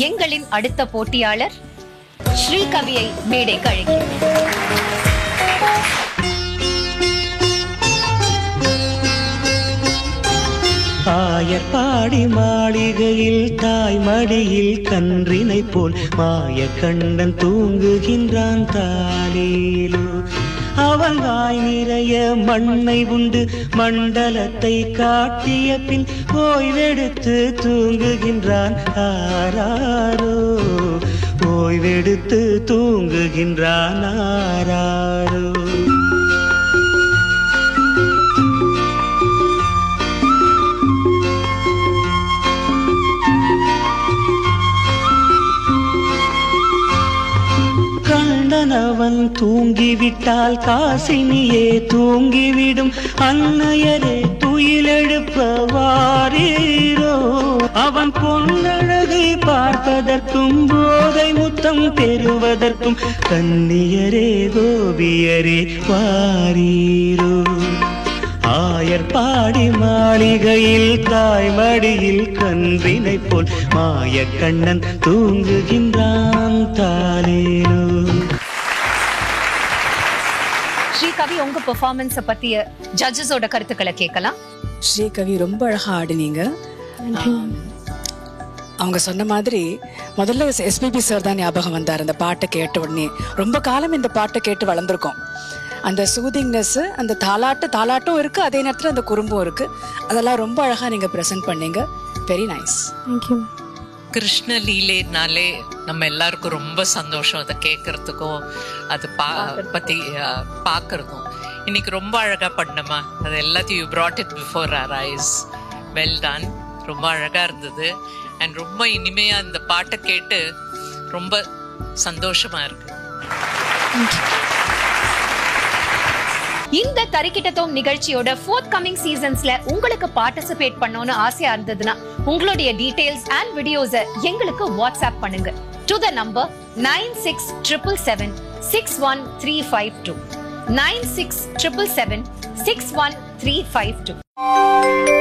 எங்களின் அடுத்த போட்டியாளர் ஸ்ரீகவியை மேடைக்கு அழைக்கிறேன். ஆயர்பாடி மாளிகையில் தாய் மடியில் கன்றினை போல் மாய கண்ணன் தூங்குகின்றான் தாலேலோ. அவன் வாய் நிறைய மண்ணை உண்டு மண்டலத்தை காட்டிய பின் ஓய்வெடுத்து தூங்குகின்றான் ஆராரோ. ஓய்வெடுத்து தூங்குகின்றான் ஆராரோ. அவன் தூங்கிவிட்டால் காசினியே தூங்கிவிடும். அன்னையரே துயிலெழுப்ப வாரீரோ. அவன் பொன்னழகை பார்ப்பதற்கும் போதை முத்தம் பெறுவதற்கும் கன்னியரே கோபியரே வாரீரோ. ஆயர்பாடி மாளிகையில் தாய் மடியில் கன்றினை போல் மாய கண்ணன் தூங்குகின்றான் தாலேலோ. ஸ்ரீகவி, உங்க பெர்ஃபார்மன்ஸ பத்திய ஜட்ஜஸோட கருத்துக்களை கேட்கலாம். ஸ்ரீகவி ரொம்ப அழகா ஆடினீங்க. அவங்க சொன்ன மாதிரி முதல்ல எஸ்பிபி சார் தான் ஞாபகம் வந்தார். அந்த பாட்டை கேட்ட உடனே ரொம்ப காலம் இந்த பாட்டை கேட்டு வளர்ந்துருக்கோம். அந்த சூதிங்னஸ், அந்த தாலாட்டும் இருக்கு, அதே நேரத்தில் அந்த குறும்பும் இருக்கு. அதெல்லாம் ரொம்ப அழகா நீங்க ப்ரெசென்ட் பண்ணீங்க. Very nice. தேங்க்யூ. கிருஷ்ண லீலைனாலே நம்ம எல்லாருக்கும் ரொம்ப சந்தோஷம். அதை கேட்கறதுக்கும் அது பத்தி பார்க்கறதும். இன்னைக்கு ரொம்ப அழகா பண்ணமா, அது எல்லாத்தையும் you brought it before our eyes. well done. ரொம்ப அழகா இருந்தது. அண்ட் ரொம்ப இனிமையா இந்த பாட்டை கேட்டு ரொம்ப சந்தோஷமா இருக்கு. இந்த தரிக்கிட்டத்தோம் நிகழ்ச்சியோட ஃபோர்த் கமிங் சீசன்ஸ்ல உங்களுக்கு பார்ட்டிசிபேட் பண்ணணும்னு ஆசையா இருந்ததுன்னா உங்களுடைய டீடைல்ஸ் அண்ட் வீடியோஸை எங்களுக்கு வாட்ஸ்அப் பண்ணுங்க டு த நம்பர் 9677761352 9677761352.